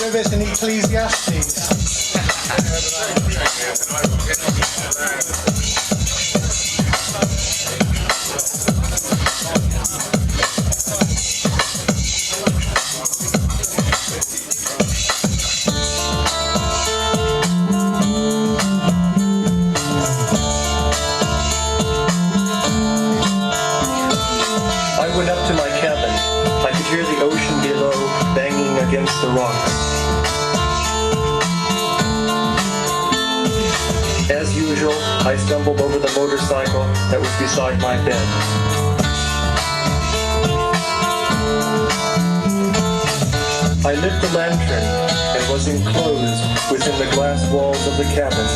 Rivets in Ecclesiastes. I went up to my cabin. I could hear the ocean below banging against the rocks. As usual, I stumbled over the motorcycle that was beside my bed. I lit the lantern and was enclosed within the glass walls of the cabin.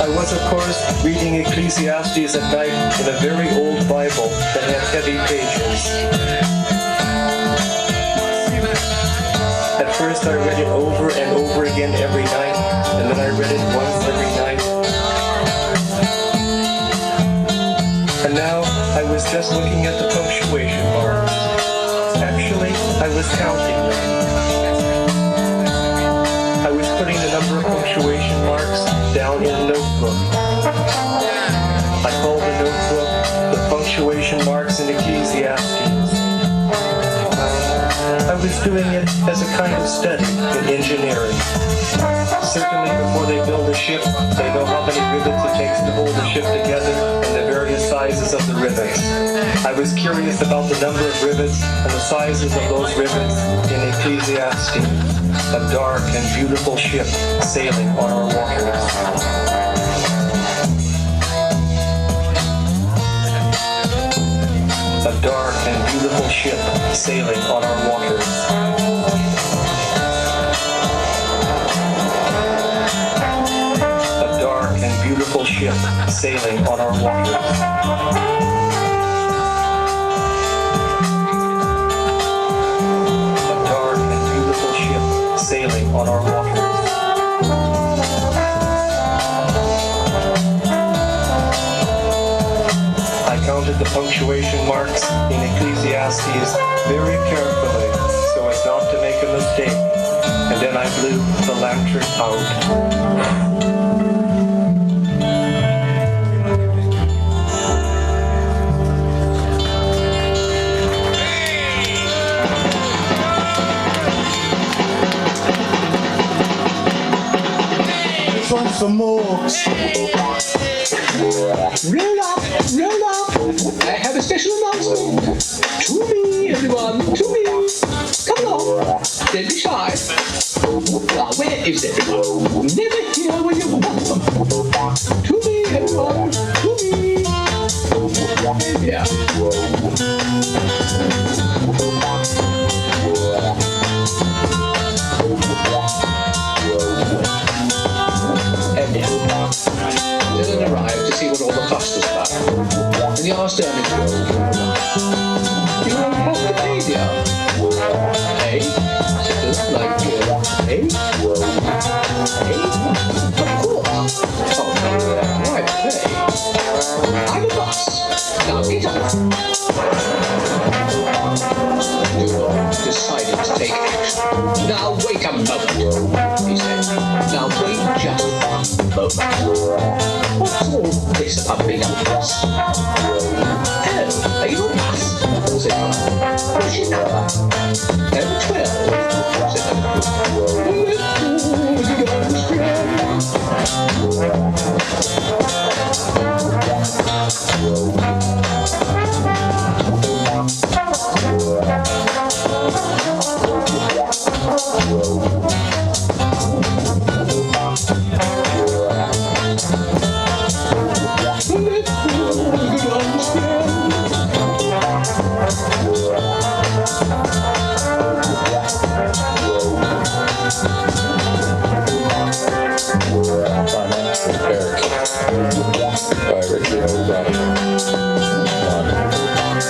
I was, of course, reading Ecclesiastes at night in a very old Bible that had heavy pages. At first I read it over and over again every night, and then I read it once every night. And now I was just looking at the punctuation marks. Actually, I was counting them. I was putting the number of punctuation marks down in a notebook. I call the notebook the punctuation marks in Ecclesiastes. I was doing it as a kind of study in engineering. Certainly before they build a ship, they know how many rivets it takes to hold the ship together and the various sizes of the rivets. I was curious about the number of rivets and the sizes of those rivets in Ecclesiastes, a dark and beautiful ship sailing on our waters. A dark and beautiful ship sailing on our waters. A dark and beautiful ship sailing on our waters. A dark and beautiful ship sailing on our waters. I counted the punctuation marks in Ecclesiastes very carefully so as not to make a mistake, and then I blew the lantern out. This one's for more. Roll up, roll up. I have a special announcement. To me, everyone, to me. Come along, don't be shy. Ah, where is everyone? Never here when you want them. To me, everyone, to me. Yeah. Dylan arrived to see what all the fuss was about, and he asked Ernest, "You want Cascadia?" "Eh?" said Dylan, like, "Eh? Eh? Of course." "Oh, right, hey. I'm a bus. Now get up." Dylan decided to take action. "Now wait a moment," he said. "Now wait just one moment. What's all this about being a bus?" "Oh, are you a bus?" said one. "What's your number?" "Oh, 12, said another.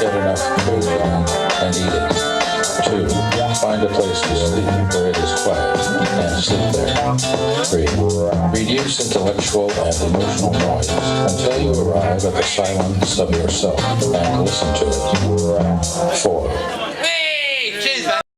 Get enough food and eat it. 2. Find a place to sleep where it is quiet and sleep there. 3. Reduce intellectual and emotional noise until you arrive at the silence of yourself and listen to it. 4.